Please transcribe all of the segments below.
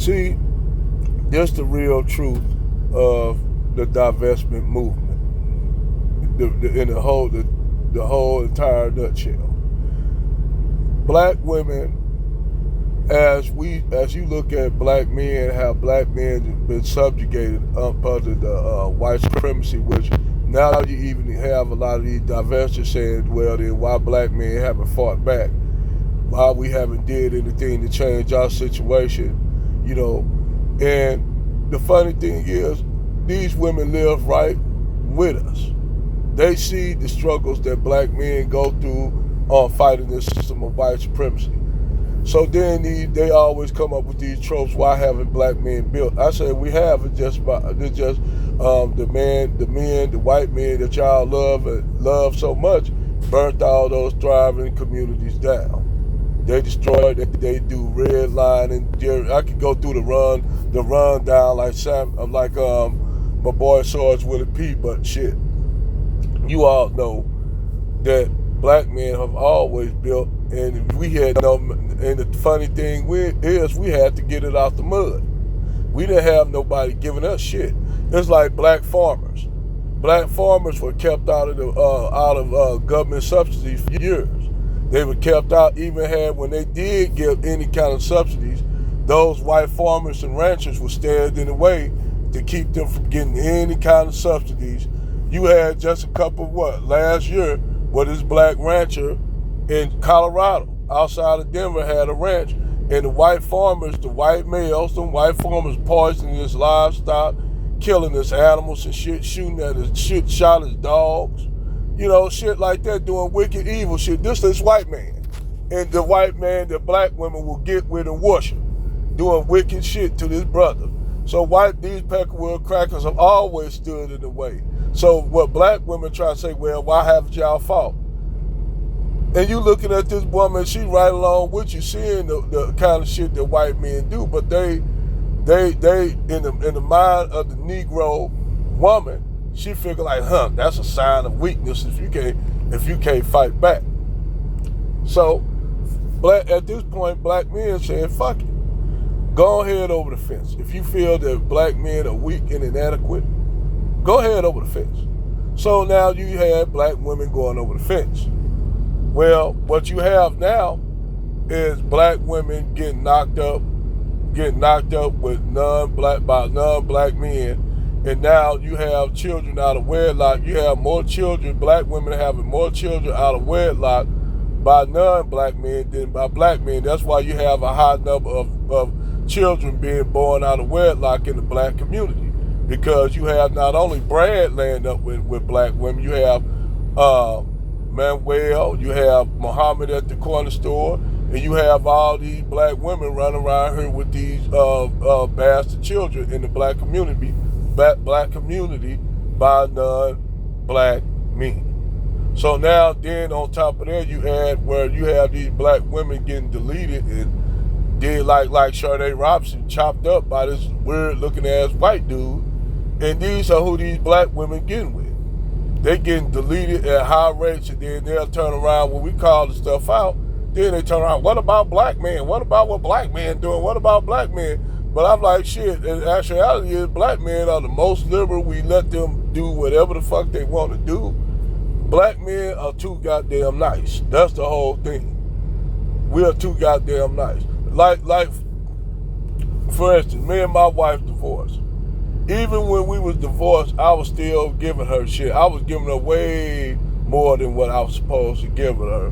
See, that's the real truth of the divestment movement. In the whole entire nutshell. Black women, as you look at black men, how black men have been subjugated up under the white supremacy, which now you even have a lot of these divestors saying, well, then why black men haven't fought back? Why we haven't did anything to change our situation, And the funny thing is, these women live right with us. They see the struggles that black men go through on fighting this system of white supremacy. So then they always come up with these tropes. Why haven't black men built? I say we have. It's just the white men that y'all love so much, burnt all those thriving communities down. They destroyed it. They do red line and I could go through the rundown like my boy Sarge Willie P. But shit, you all know that black men have always built, and and the funny thing is we had to get it out the mud. We didn't have nobody giving us shit. It's like black farmers. Black farmers were kept out of government subsidies for years. They were kept out, even when they did get any kind of subsidies, those white farmers and ranchers were stand in the way to keep them from getting any kind of subsidies. You had just a couple last year, where this black rancher in Colorado, outside of Denver, had a ranch, and the white farmers, the white males, them white farmers poisoning his livestock, killing his animals and shit, shot his dogs, shit like that, doing wicked evil shit. This white man. And the white man that black women will get with and worship, doing wicked shit to this brother. So these Peckerwood crackers have always stood in the way. So what black women try to say, well, why haven't y'all fought? And you looking at this woman, she right along with you, seeing the kind of shit that white men do, but they in the mind of the Negro woman, she figure like, that's a sign of weakness if you can't fight back. So at this point, black men saying, fuck it. Go ahead over the fence. If you feel that black men are weak and inadequate, go ahead over the fence. So now you have black women going over the fence. Well, what you have now is black women getting knocked up with non-black men, and now you have children out of wedlock. You have more children, black women having more children out of wedlock by non-black men than by black men. That's why you have a high number of children being born out of wedlock in the black community, because you have not only Brad laying up with black women, you have Manuel, you have Muhammad at the corner store, and you have all these black women running around here with these bastard children in the black community by non-black men. So now then on top of that, you add where you have these black women getting deleted and did like Sade Robinson, chopped up by this weird looking ass white dude. And these are who these black women getting with. They getting deleted at high rates, and then they'll turn around when we call the stuff out. Then they turn around, what about black men? What about what black men doing? What about black men? But I'm like, shit, in actuality is black men are the most liberal. We let them do whatever the fuck they want to do. Black men are too goddamn nice. That's the whole thing. We are too goddamn nice. Like, for instance, me and my wife divorced. Even when we was divorced, I was still giving her shit. I was giving her way more than what I was supposed to give her.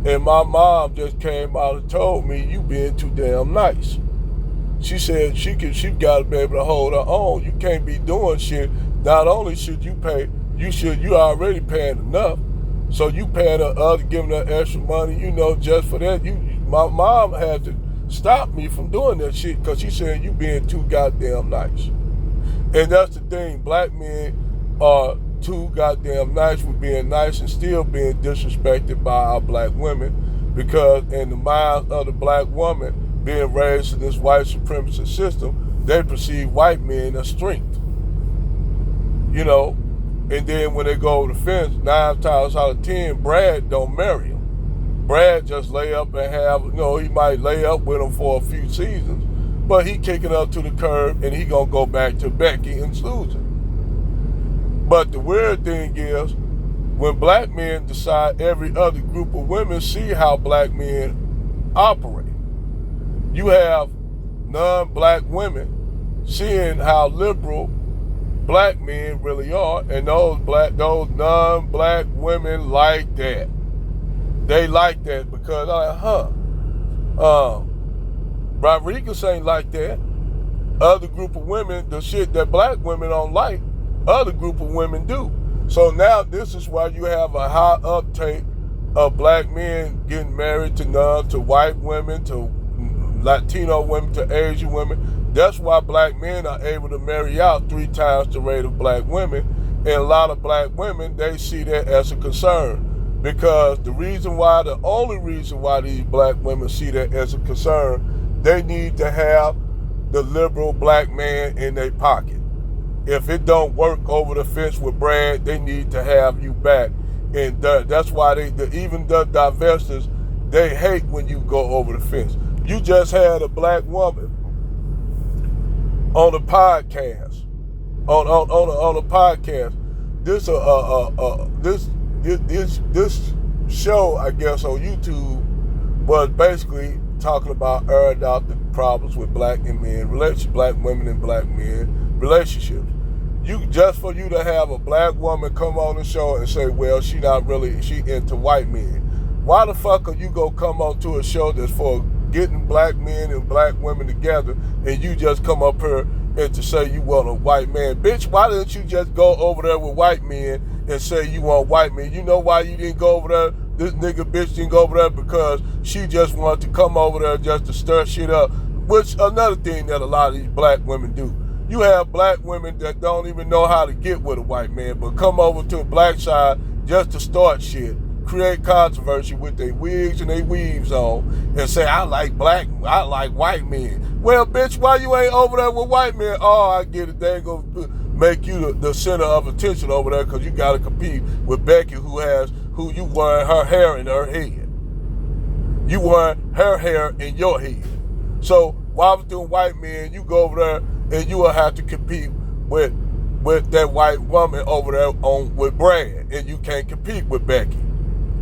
And my mom just came out and told me, you being too damn nice. She said she got to be able to hold her own. You can't be doing shit. Not only should you pay, you already paying enough. So you paying her giving her extra money, just for that. My mom had to stop me from doing that shit because she said you being too goddamn nice. And that's the thing, black men are too goddamn nice with being nice and still being disrespected by our black women, because in the mind of the black woman being raised in this white supremacist system, they perceive white men as strength. And then when they go over the fence, 9 times out of 10, Brad don't marry him. Brad just lay up and have, he might lay up with him for a few seasons, but he kicking up to the curb and he gonna go back to Becky and Susan. But the weird thing is, when black men decide every other group of women see how black men operate. You have non-black women seeing how liberal black men really are, and those non-black women like that. They like that because Rodriguez ain't like that. Other group of women, the shit that black women don't like, other group of women do. So now this is why you have a high uptake of black men getting married to white women, to Latino women, to Asian women. That's why black men are able to marry out 3 times the rate of black women. And a lot of black women, they see that as a concern. Because the only reason why these black women see that as a concern, they need to have the liberal black man in their pocket. If it don't work over the fence with Brad, they need to have you back. And that's why even the divestors, they hate when you go over the fence. You just had a black woman on a podcast. On a podcast. This show, I guess, on YouTube was basically talking about airing out the problems with black women and black men relationships. For you to have a black woman come on the show and say, well, she into white men. Why the fuck are you gonna come on to a show that's for getting black men and black women together, and you just come up here and to say you want a white man? Bitch, why didn't you just go over there with white men and say you want white men? You know why you didn't go over there? This nigga bitch didn't go over there because she just wanted to come over there just to stir shit up, which another thing that a lot of these black women do. You have black women that don't even know how to get with a white man, but come over to a black side just to start shit, create controversy with their wigs and their weaves on, and say, I like white men. Well, bitch, why you ain't over there with white men? Oh, I get it. They ain't gonna make you the center of attention over there because you gotta compete with Becky, who you wearing her hair in her head. You wearing her hair in your head. So while I was doing white men, you go over there and you will have to compete with that white woman over there with Brad, and you can't compete with Becky.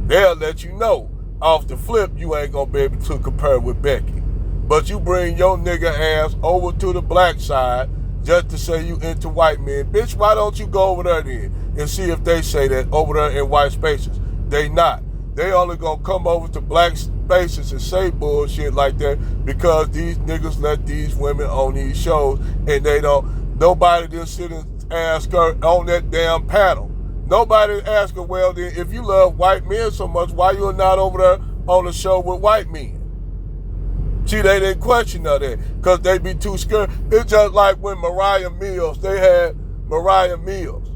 They'll let you know off the flip you ain't gonna be able to compare with Becky. But you bring your nigga ass over to the black side just to say you into white men. Bitch, why don't you go over there then and see if they say that over there in white spaces? They not. They only gonna come over to black spaces and say bullshit like that because these niggas let these women on these shows, and nobody just sit and ask her on that damn panel. Nobody ask her, well then, if you love white men so much, why you not over there on the show with white men? See, they didn't question none of that because they be too scared. It's just like when they had Mariah Mills.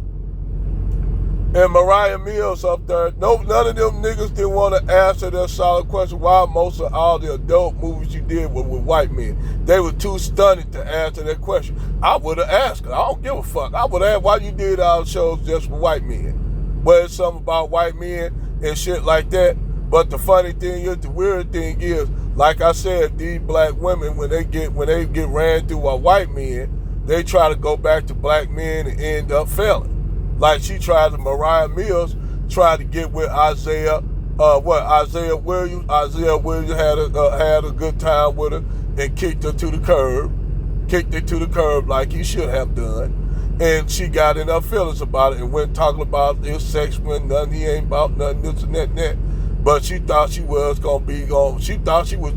And Mariah Mills up there, none of them niggas didn't want to answer that solid question why most of all the adult movies you did were with white men. They were too stunted to answer that question. I would have asked her. I don't give a fuck. I would have asked why you did all the shows just with white men. Well, it's something about white men and shit like that. But the funny thing is, the weird thing is, like I said, these black women, when they get ran through by white men, they try to go back to black men and end up failing. Like Mariah Mills tried to get with Isaiah Williams. Isaiah Williams had a good time with her and kicked her to the curb like he should have done. And she got in her feelings about it and went talking about his sex when nothing, he ain't about nothing, this and that. But she thought she was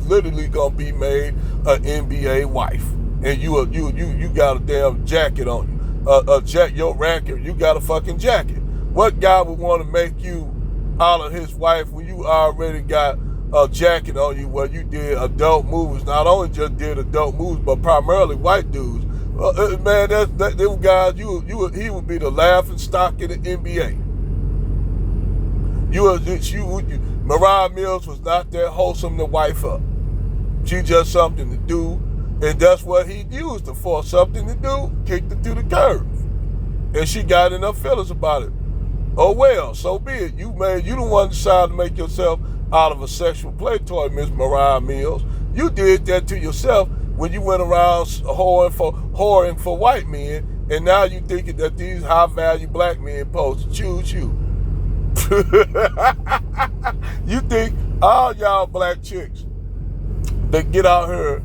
literally gonna be made an NBA wife. And you got a damn jacket on you. Your racket, you got a fucking jacket. What guy would want to make you out of his wife when you already got a jacket on you where you did adult movies? Not only just did adult movies, but primarily white dudes. Man, them guys, he would be the laughing stock in the NBA. Mariah Mills was not that wholesome to wife up. She just something to do. And that's what he used her for, something to do, kicked her to the curb. And she got in her feelings about it. Oh well, so be it. You the one decided to make yourself out of a sexual play toy, Miss Mariah Mills. You did that to yourself, when you went around whoring for white men, and now you thinking that these high value black men supposed to choose you. You think all y'all black chicks that get out here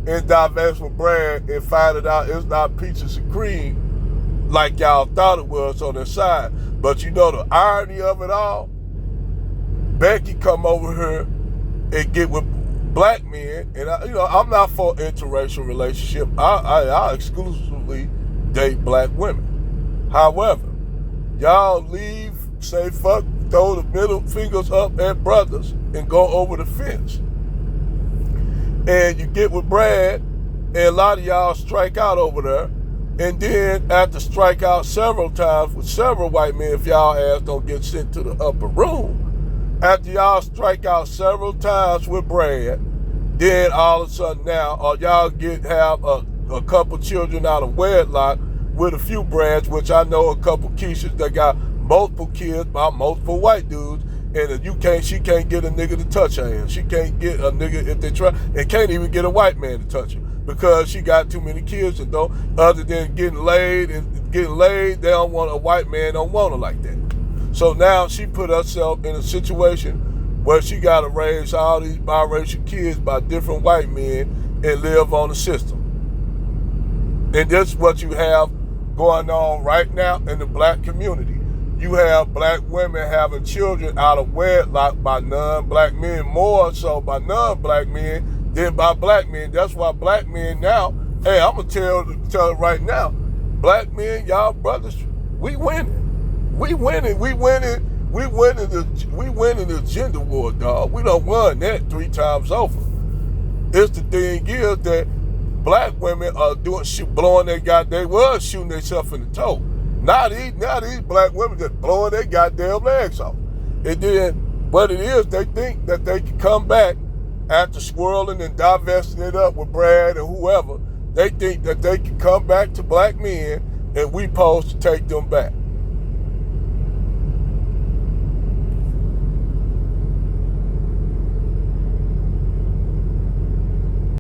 and divest with Brad and find it out it's not peaches and cream like y'all thought it was on their side. But you know the irony of it all? Becky come over here and get with black men, and I'm not for interracial relationship. I exclusively date black women. However, y'all leave, say fuck, throw the middle fingers up at brothers and go over the fence. And you get with Brad, and a lot of y'all strike out over there. And then after strike out several times with several white men, if y'all ass don't get sent to the upper room, after y'all strike out several times with Brad, then all of a sudden now, or y'all have a couple children out of wedlock with a few Brads, which I know a couple Keishas that got multiple kids by multiple white dudes, and she can't get a nigga to touch her ass. She can't get a nigga if they try, and can't even get a white man to touch her because she got too many kids and don't, other than getting laid, they don't want a white man, don't want her like that. So now she put herself in a situation where she got to raise all these biracial kids by different white men and live on the system. And that's what you have going on right now in the black community. You have black women having children out of wedlock by non-black men, more so by non-black men than by black men. That's why black men now, hey, I'm going to tell it right now, black men, y'all brothers, we winning. We winning the gender war, dog. We done won that 3 times over. It's the thing is that black women are blowing their they was shooting themselves in the toe. Now these black women just blowing their goddamn legs off. And then what it is, they think that they can come back after swirling and divesting it up with Brad and whoever. They think that they can come back to black men and we supposed to take them back.